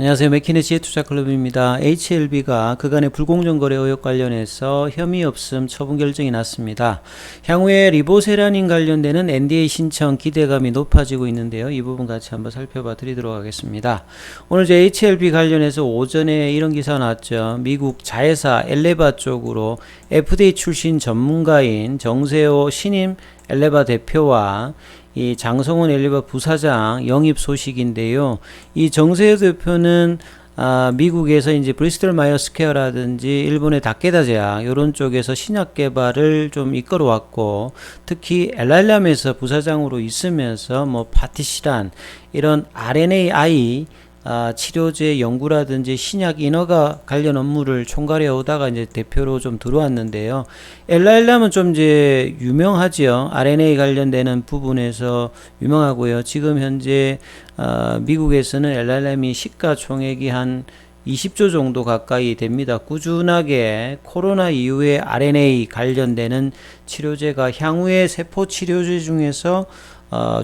안녕하세요. 맥키네 지혜투자클럽입니다. HLB가 그간의 불공정 거래 의혹 관련해서 혐의 없음 처분 결정이 났습니다. 향후에 리보세라닌 관련되는 NDA 신청 기대감이 높아지고 있는데요. 이 부분 같이 한번 살펴봐 드리도록 하겠습니다. 오늘 제 HLB 관련해서 오전에 이런 기사가 나왔죠. 미국 자회사 엘레바 쪽으로 FDA 출신 전문가인 정세호 신임 엘레바 대표와 이 장성훈 엘리바 부사장 영입 소식인데요. 이 정세호 대표는 미국에서 이제 브리스톨 마이어 스퀘어라든지 일본의 다케다 제약 이런 쪽에서 신약 개발을 좀 이끌어 왔고, 특히 엘알람에서 부사장으로 있으면서 뭐 파티시란 이런 RNAi 치료제 연구라든지 신약 인허가 관련 업무를 총괄해 오다가 이제 대표로 좀 들어왔는데요. 엘라엘람은 좀 이제 유명하지요. RNA 관련되는 부분에서 유명하고요. 지금 현재 미국에서는 엘라엘람이 시가총액이 한 20조 정도 가까이 됩니다. 꾸준하게 코로나 이후에 RNA 관련되는 치료제가 향후의 세포 치료제 중에서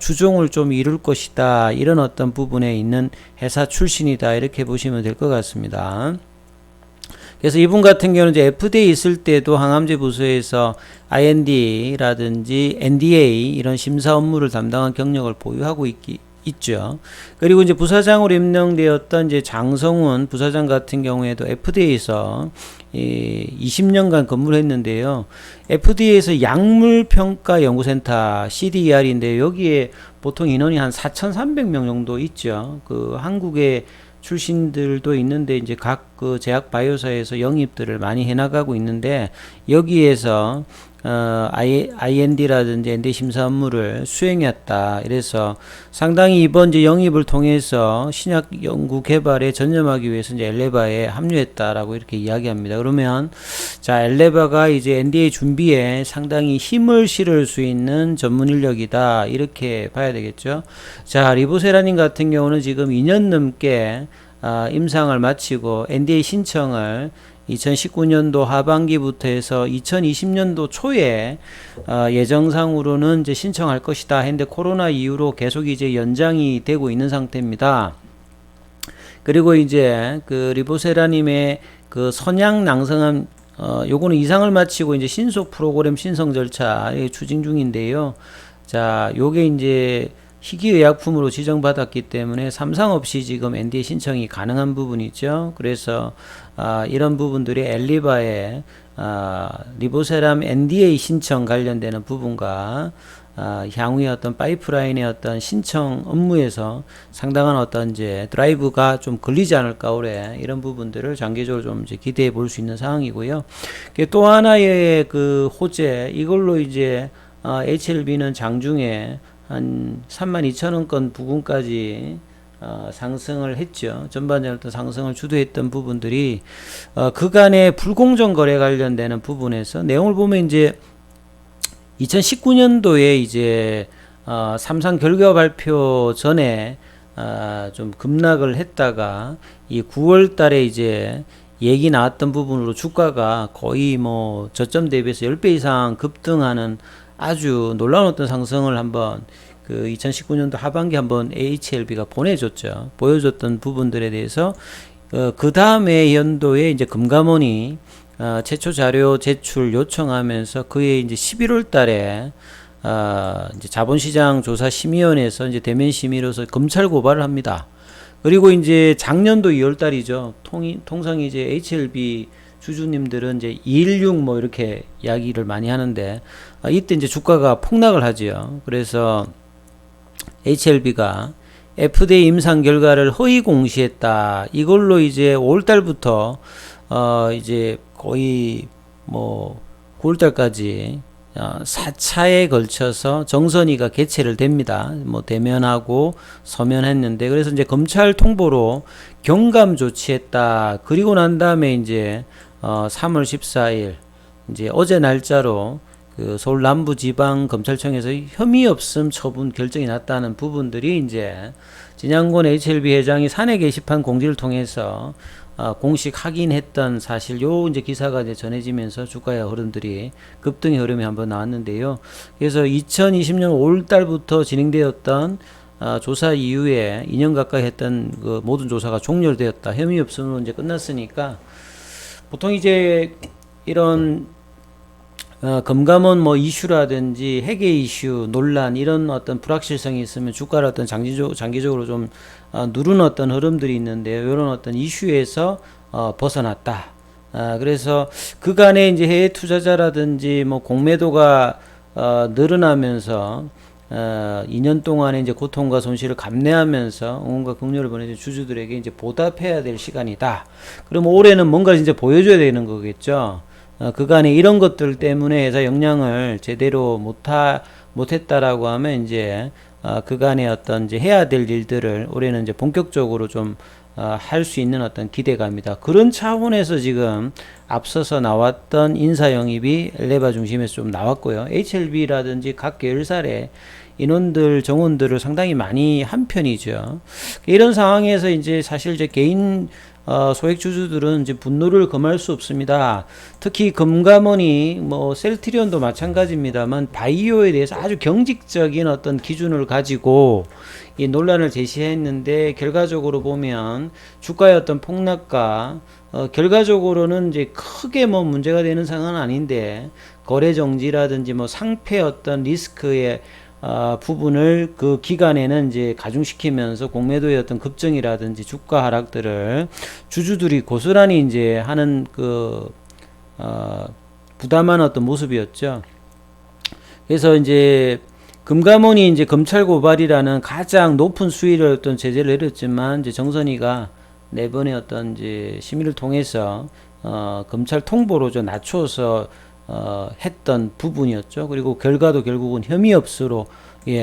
주종을 좀 이룰 것이다, 이런 어떤 부분에 있는 회사 출신이다, 이렇게 보시면 될 것 같습니다. 그래서 이분 같은 경우는 이제 FDA 있을 때도 항암제 부서에서 IND라든지 NDA 이런 심사 업무를 담당한 경력을 보유하고 있죠. 그리고 이제 부사장으로 임명되었던 이제 장성훈 부사장 같은 경우에도 FDA에서 20년간 근무를 했는데요. FDA에서 약물평가연구센터 CDER인데 여기에 보통 인원이 한 4,300명 정도 있죠. 그 한국의 출신들도 있는데 이제 각 그 제약 바이오사에서 영입들을 많이 해나가고 있는데, 여기에서 IND라든지 ND 심사 업무를 수행했다. 이래서 상당히 이번 이제 영입을 통해서 신약 연구 개발에 전념하기 위해서 이제 엘레바에 합류했다라고 이렇게 이야기합니다. 그러면 자, 엘레바가 이제 NDA 준비에 상당히 힘을 실을 수 있는 전문 인력이다, 이렇게 봐야 되겠죠. 자, 리보세라닌 같은 경우는 지금 2년 넘게 임상을 마치고 NDA 신청을 2019년도 하반기부터 해서 2020년도 초에 예정상으로는 이제 신청할 것이다 했는데, 코로나 이후로 계속 이제 연장이 되고 있는 상태입니다. 그리고 이제 그 리보세라님의 그 선양 낭성암 요거는 이상을 마치고 이제 신속 프로그램 신청 절차 추진 중인데요. 자, 요게 이제 희귀의약품으로 지정받았기 때문에 삼상 없이 지금 NDA 신청이 가능한 부분이죠. 그래서 이런 부분들이 엘리바의 리보세람 NDA 신청 관련되는 부분과 향후의 어떤 파이프라인의 어떤 신청 업무에서 상당한 어떤 이제 드라이브가 좀 걸리지 않을까, 올해 이런 부분들을 장기적으로 좀 이제 기대해 볼 수 있는 상황이고요. 또 하나의 그 호재, 이걸로 이제 HLB는 장중에 한 32,000원권 부근까지 상승을 했죠. 전반적으로 어떤 상승을 주도했던 부분들이 그간의 불공정 거래 관련되는 부분에서 내용을 보면 이제 2019년도에 이제 삼상 결과 발표 전에 좀 급락을 했다가 이 9월 달에 이제 얘기 나왔던 부분으로 주가가 거의 뭐 저점 대비해서 10배 이상 급등하는 아주 놀라운 어떤 상승을 한번 그 2019년도 하반기 한번 HLB가 보여줬던 부분들에 대해서 그 다음에 연도에 이제 금감원이 최초 자료 제출 요청하면서 그해 이제 11월 달에 이제 자본시장 조사 심의원에서 이제 대면 심의로서 검찰 고발을 합니다. 그리고 이제 작년도 2월 달이죠. 통상 이제 HLB 주주님들은 이제 216 뭐 이렇게 이야기를 많이 하는데, 이때 이제 주가가 폭락을 하지요. 그래서 HLB가 FDA 임상 결과를 허위 공시했다, 이걸로 이제 5월달부터 이제 거의 뭐 9월달까지 4차에 걸쳐서 정선이가 개최를 됩니다. 뭐 대면하고 서면했는데, 그래서 이제 검찰 통보로 경감 조치했다. 그리고 난 다음에 이제 3월 14일 이제 어제 날짜로 그 서울 남부지방검찰청에서 혐의 없음 처분 결정이 났다는 부분들이 이제 진양권 HLB 회장이 사내 게시판 공지를 통해서 공식 확인했던 사실, 요 이제 기사가 이제 전해지면서 주가의 흐름들이 급등의 흐름이 한번 나왔는데요. 그래서 2020년 5월 달부터 진행되었던 조사 이후에 2년 가까이 했던 그 모든 조사가 종료되었다. 혐의 없음으로 이제 끝났으니까 보통 이제 이런 금감원 뭐 이슈라든지 회계 이슈 논란 이런 어떤 불확실성이 있으면 주가를 어떤 장기적으로 좀 누르는 어떤 흐름들이 있는데요. 이런 어떤 이슈에서 벗어났다. 그래서 그간에 이제 해외 투자자라든지 뭐 공매도가 늘어나면서 2년 동안에 이제 고통과 손실을 감내하면서 응원과 격려를 보내준 주주들에게 이제 보답해야 될 시간이다. 그럼 올해는 뭔가 이제 보여줘야 되는 거겠죠. 그간에 이런 것들 때문에 회사 역량을 제대로 못했다라고 하면 이제 그간에 어떤 이제 해야 될 일들을 올해는 이제 본격적으로 좀 할 수 있는 어떤 기대감이다. 그런 차원에서 지금 앞서서 나왔던 인사 영입이 엘레바 중심에서 좀 나왔고요. HLB라든지 각 계열사의 인원들, 정원들을 상당히 많이 한 편이죠. 이런 상황에서 이제 사실 이제 개인 소액 주주들은 이제 분노를 금할 수 없습니다. 특히 금감원이 뭐 셀트리온도 마찬가지입니다만 바이오에 대해서 아주 경직적인 어떤 기준을 가지고 이 논란을 제시했는데 결과적으로 보면 주가의 어떤 폭락과 결과적으로는 이제 크게 뭐 문제가 되는 상황은 아닌데 거래 정지라든지 뭐 상패 어떤 리스크의 부분을 그 기간에는 이제 가중시키면서 공매도의 어떤 급증이라든지 주가 하락들을 주주들이 고스란히 이제 하는 부담한 어떤 모습이었죠. 그래서 이제 금감원이 이제 검찰 고발이라는 가장 높은 수위를 어떤 제재를 내렸지만 이제 정선이가 네 번의 어떤 이제 심의를 통해서 검찰 통보로 좀 낮춰서 했던 부분이었죠. 그리고 결과도 결국은 혐의 없으로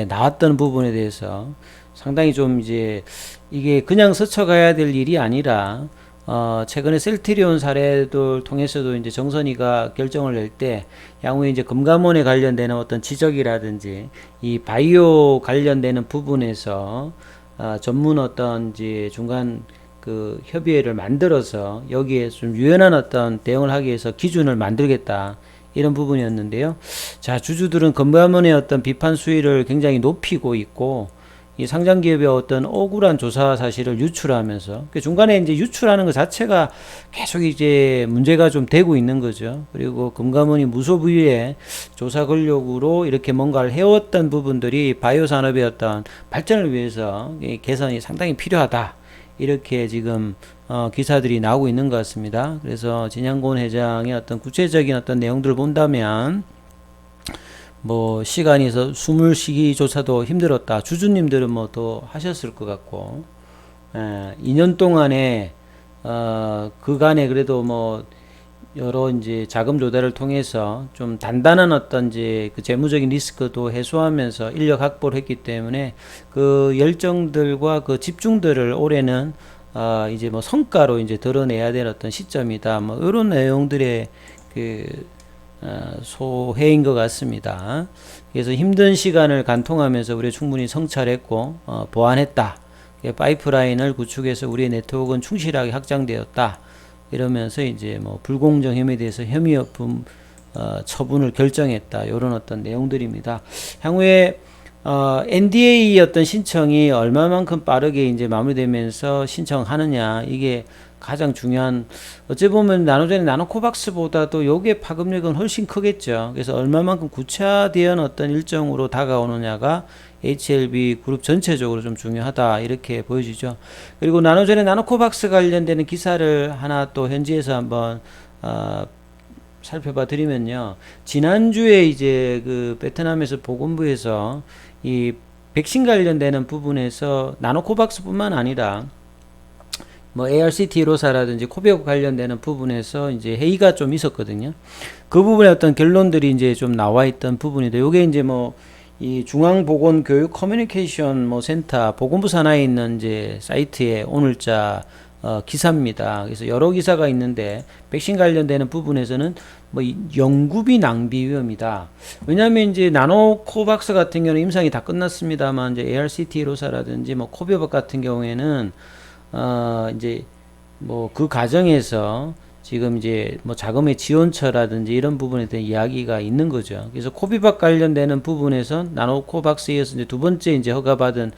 나왔던 부분에 대해서 상당히 좀 이제 이게 그냥 스쳐가야 될 일이 아니라 최근에 셀트리온 사례를 통해서도 이제 정선이가 결정을 낼 때 향후에 이제 금감원에 관련되는 어떤 지적이라든지 이 바이오 관련되는 부분에서 전문 어떤 이제 중간 그 협의회를 만들어서 여기에 좀 유연한 어떤 대응을 하기 위해서 기준을 만들겠다. 이런 부분이었는데요. 자, 주주들은 금감원의 어떤 비판 수위를 굉장히 높이고 있고, 이 상장 기업의 어떤 억울한 조사 사실을 유출하면서, 그 중간에 이제 유출하는 것 자체가 계속 이제 문제가 좀 되고 있는 거죠. 그리고 금감원이 무소부위의 조사 권력으로 이렇게 뭔가를 해왔던 부분들이 바이오 산업의 어떤 발전을 위해서 개선이 상당히 필요하다. 이렇게 지금 기사들이 나오고 있는 것 같습니다. 그래서 진양곤 회장의 어떤 구체적인 어떤 내용들을 본다면 뭐 시간이 있어 숨을 쉬기조차도 힘들었다. 주주님들은 뭐 또 하셨을 것 같고 2년 동안에 그간에 그래도 뭐 여러 이제 자금 조달을 통해서 좀 단단한 어떤 이제 그 재무적인 리스크도 해소하면서 인력 확보를 했기 때문에 그 열정들과 그 집중들을 올해는 이제 뭐 성과로 이제 드러내야 될 어떤 시점이다. 뭐 이런 내용들의 그 소회인 것 같습니다. 그래서 힘든 시간을 간통하면서 우리 충분히 성찰했고 보완했다. 파이프라인을 구축해서 우리의 네트워크는 충실하게 확장되었다. 이러면서 이제 뭐 불공정 혐의에 대해서 혐의 없음 처분을 결정했다. 이런 어떤 내용들입니다. 향후에 NDA 어떤 신청이 얼마만큼 빠르게 이제 마무리되면서 신청하느냐 이게 가장 중요한 어찌 보면 나노젠의 나노코박스보다도 요게 파급력은 훨씬 크겠죠. 그래서 얼마만큼 구체화된 어떤 일정으로 다가오느냐가 HLB 그룹 전체적으로 좀 중요하다 이렇게 보여지죠. 그리고 나노젠의 나노코박스 관련되는 기사를 하나 또 현지에서 한번 살펴봐 드리면요. 지난주에 이제 그 베트남에서 보건부에서 이 백신 관련되는 부분에서 나노코박스뿐만 아니라 뭐 ARCT로사라든지 코비업 관련되는 부분에서 이제 회의가 좀 있었거든요. 그 부분에 어떤 결론들이 이제 좀 나와 있던 부분인데, 요게 이제 뭐 이 중앙보건교육 커뮤니케이션 뭐 센터 보건부 산하에 있는 이제 사이트에 오늘자 기사입니다. 그래서 여러 기사가 있는데 백신 관련되는 부분에서는 뭐 연구비 낭비 위험이다. 왜냐하면 이제 나노코박스 같은 경우는 임상이 다 끝났습니다만 이제 ARCT로사라든지 뭐 코비업 같은 경우에는 이제 뭐 그 과정에서 지금 이제 뭐 자금의 지원처라든지 이런 부분에 대한 이야기가 있는 거죠. 그래서 코비박 관련되는 부분에서 나노코박스에 이어서 이제 두 번째 이제 허가받은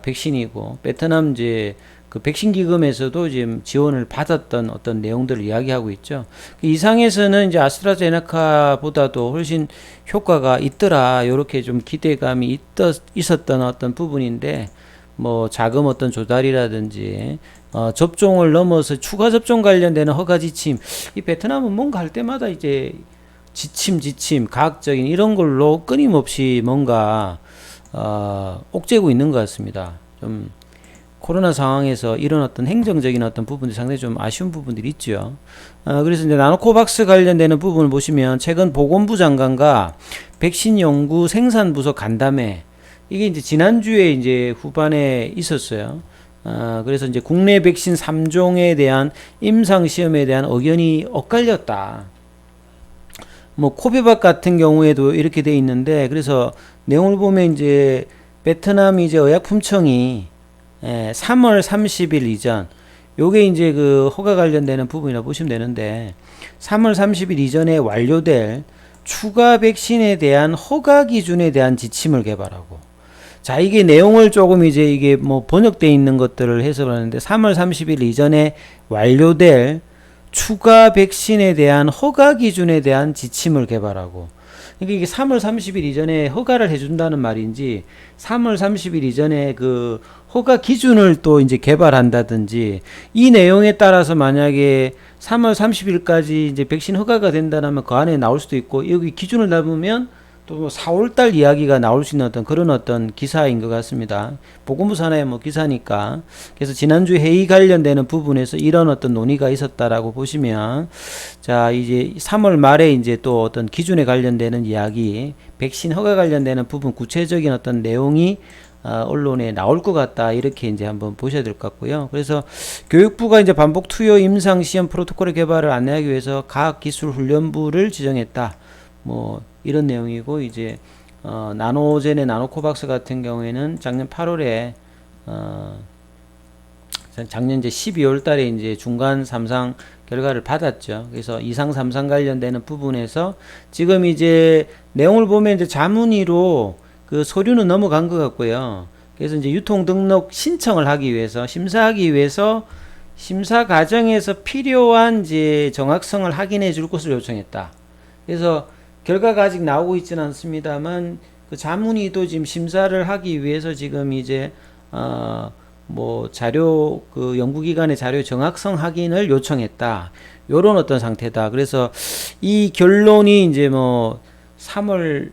백신이고, 베트남 이제 그 백신 기금에서도 지금 지원을 받았던 어떤 내용들을 이야기하고 있죠. 이상에서는 이제 아스트라제네카보다도 훨씬 효과가 있더라. 이렇게 좀 기대감이 있었던 어떤 부분인데, 뭐 자금 어떤 조달이라든지 접종을 넘어서 추가 접종 관련되는 허가 지침, 이 베트남은 뭔가 할 때마다 이제 지침 과학적인 이런 걸로 끊임없이 뭔가 옥죄고 있는 것 같습니다. 좀 코로나 상황에서 이런 어떤 행정적인 어떤 부분들이 상당히 좀 아쉬운 부분들이 있죠. 그래서 이제 나노코박스 관련되는 부분을 보시면 최근 보건부 장관과 백신 연구 생산 부서 간담회, 이게 이제 지난주에 이제 후반에 있었어요. 그래서 이제 국내 백신 3종에 대한 임상 시험에 대한 의견이 엇갈렸다. 뭐 코비박 같은 경우에도 이렇게 돼 있는데, 그래서 내용을 보면 이제 베트남 이제 의약품청이 3월 30일 이전, 요게 이제 그 허가 관련되는 부분이라 보시면 되는데, 3월 30일 이전에 완료될 추가 백신에 대한 허가 기준에 대한 지침을 개발하고, 자, 이게 내용을 조금 이제 이게 뭐 번역되어 있는 것들을 해석을 하는데, 3월 30일 이전에 완료될 추가 백신에 대한 허가 기준에 대한 지침을 개발하고, 그러니까 이게 3월 30일 이전에 허가를 해준다는 말인지, 3월 30일 이전에 그 허가 기준을 또 이제 개발한다든지, 이 내용에 따라서 만약에 3월 30일까지 이제 백신 허가가 된다면 그 안에 나올 수도 있고, 여기 기준을 잡으면 또 4월달 이야기가 나올 수 있는 그런 기사인 것 같습니다. 보건부 산하의 기사니까. 그래서 지난주 회의 관련되는 부분에서 이런 논의가 있었다라고 보시면, 자, 이제 3월 말에 이제 또 어떤 기준에 관련되는 이야기, 백신 허가 관련되는 부분 구체적인 내용이 언론에 나올 것 같다. 이렇게 이제 한번 보셔야 될 것 같고요. 그래서 교육부가 이제 반복 투여 임상 시험 프로토콜의 개발을 안내하기 위해서 과학기술훈련부를 지정했다. 뭐 이런 내용이고, 이제 나노젠의 나노코박스 같은 경우에는 작년 8월에 작년 이제 12월 달에 이제 중간 3상 결과를 받았죠. 그래서 2상 3상 관련되는 부분에서 지금 이제 내용을 보면 이제 자문위로 그 서류는 넘어간 것 같고요. 그래서 이제 유통 등록 신청을 하기 위해서, 심사하기 위해서 심사 과정에서 필요한 이제 정확성을 확인해 줄 것을 요청했다. 그래서 결과가 아직 나오고 있지는 않습니다만, 그 자문위도 지금 심사를 하기 위해서 지금 이제 뭐 자료, 그 연구기관의 자료 정확성 확인을 요청했다. 요런 상태다. 그래서 이 결론이 이제 뭐 3월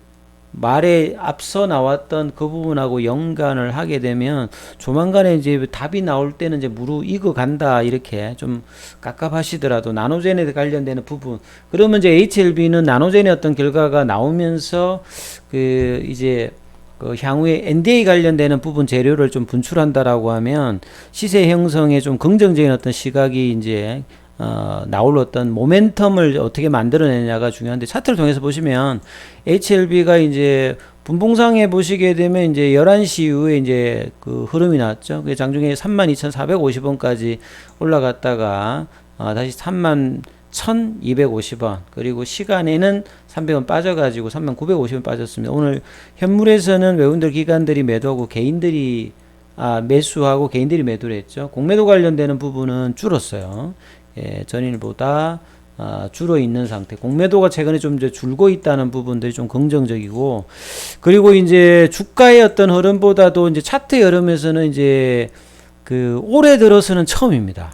말에 앞서 나왔던 그 부분하고 연관을 하게 되면 조만간에 이제 답이 나올 때는 이제 무르익어 간다, 이렇게 좀 깝깝하시더라도 나노젠에 관련되는 부분, 그러면 이제 HLB는 나노젠의 결과가 나오면서 그 이제 그 향후에 NDA 관련되는 부분 재료를 좀 분출한다라고 하면 시세 형성에 좀 긍정적인 시각이 이제 나올 모멘텀을 어떻게 만들어내냐가 중요한데, 차트를 통해서 보시면 HLB가 이제 분봉상에 보시게 되면 이제 11시 이후에 이제 그 흐름이 나왔죠. 그 장중에 32,450원까지 올라갔다가 다시 31,250원, 그리고 시간에는 300원 빠져가지고 3950원 빠졌습니다. 오늘 현물에서는 외국인들 기관들이 매도하고 개인들이 매수하고 개인들이 매도를 했죠. 공매도 관련되는 부분은 줄었어요. 예, 전일보다 줄어 있는 상태. 공매도가 최근에 좀 이제 줄고 있다는 부분들이 좀 긍정적이고, 그리고 이제 주가의 흐름보다도 이제 차트의 흐름에서는 이제 그 올해 들어서는 처음입니다.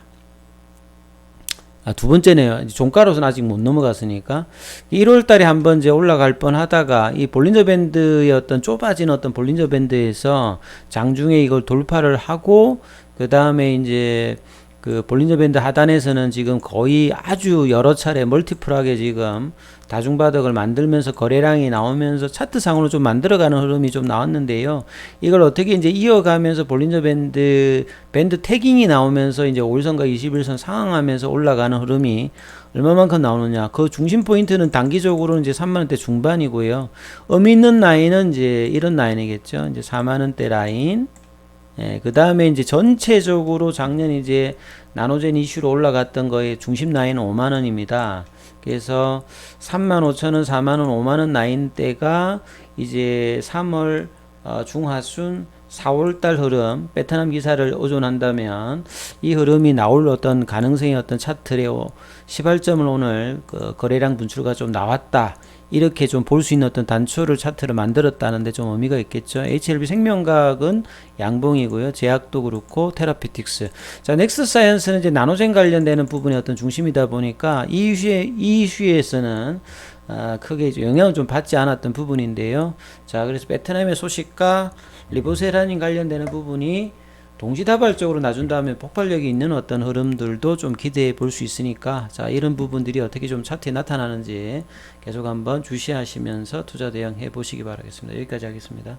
두 번째네요. 종가로서는 아직 못 넘어갔으니까 1월 달에 한번 이제 올라갈 뻔 하다가 이 볼린저 밴드의 좁아진 볼린저 밴드에서 장중에 이걸 돌파를 하고, 그 다음에 이제 그 볼린저 밴드 하단에서는 지금 거의 아주 여러 차례 멀티플하게 지금 다중바닥을 만들면서 거래량이 나오면서 차트상으로 좀 만들어가는 흐름이 좀 나왔는데요. 이걸 어떻게 이제 이어가면서 볼린저 밴드 태깅이 나오면서 이제 5일선과 21선 상항하면서 올라가는 흐름이 얼마만큼 나오느냐. 그 중심 포인트는 단기적으로는 이제 3만원대 중반이고요. 의미 있는 라인은 이제 이런 라인이겠죠. 이제 4만원대 라인. 예, 그 다음에 이제 전체적으로 작년 이제 나노젠 이슈로 올라갔던 거의 중심 라인은 5만원입니다. 그래서 35,000원, 4만원, 5만원 라인대가 이제 3월 중하순 4월달 흐름, 베트남 기사를 의존한다면 이 흐름이 나올 어떤 가능성의 어떤 차트의 시발점을 오늘 그 거래량 분출가 좀 나왔다. 이렇게 좀 볼 수 있는 어떤 단초를 차트를 만들었다는데 좀 의미가 있겠죠. HLB 생명과학은 양봉이고요. 제약도 그렇고 테라피틱스. 자, 넥스사이언스는 이제 나노젠 관련되는 부분의 어떤 중심이다 보니까 이 이슈에서는 크게 영향을 좀 받지 않았던 부분인데요. 자, 그래서 베트남의 소식과 리보세라닌 관련되는 부분이 동시다발적으로 나준다면 폭발력이 있는 어떤 흐름들도 좀 기대해 볼 수 있으니까, 자, 이런 부분들이 어떻게 좀 차트에 나타나는지 계속 한번 주시하시면서 투자 대응해 보시기 바라겠습니다. 여기까지 하겠습니다.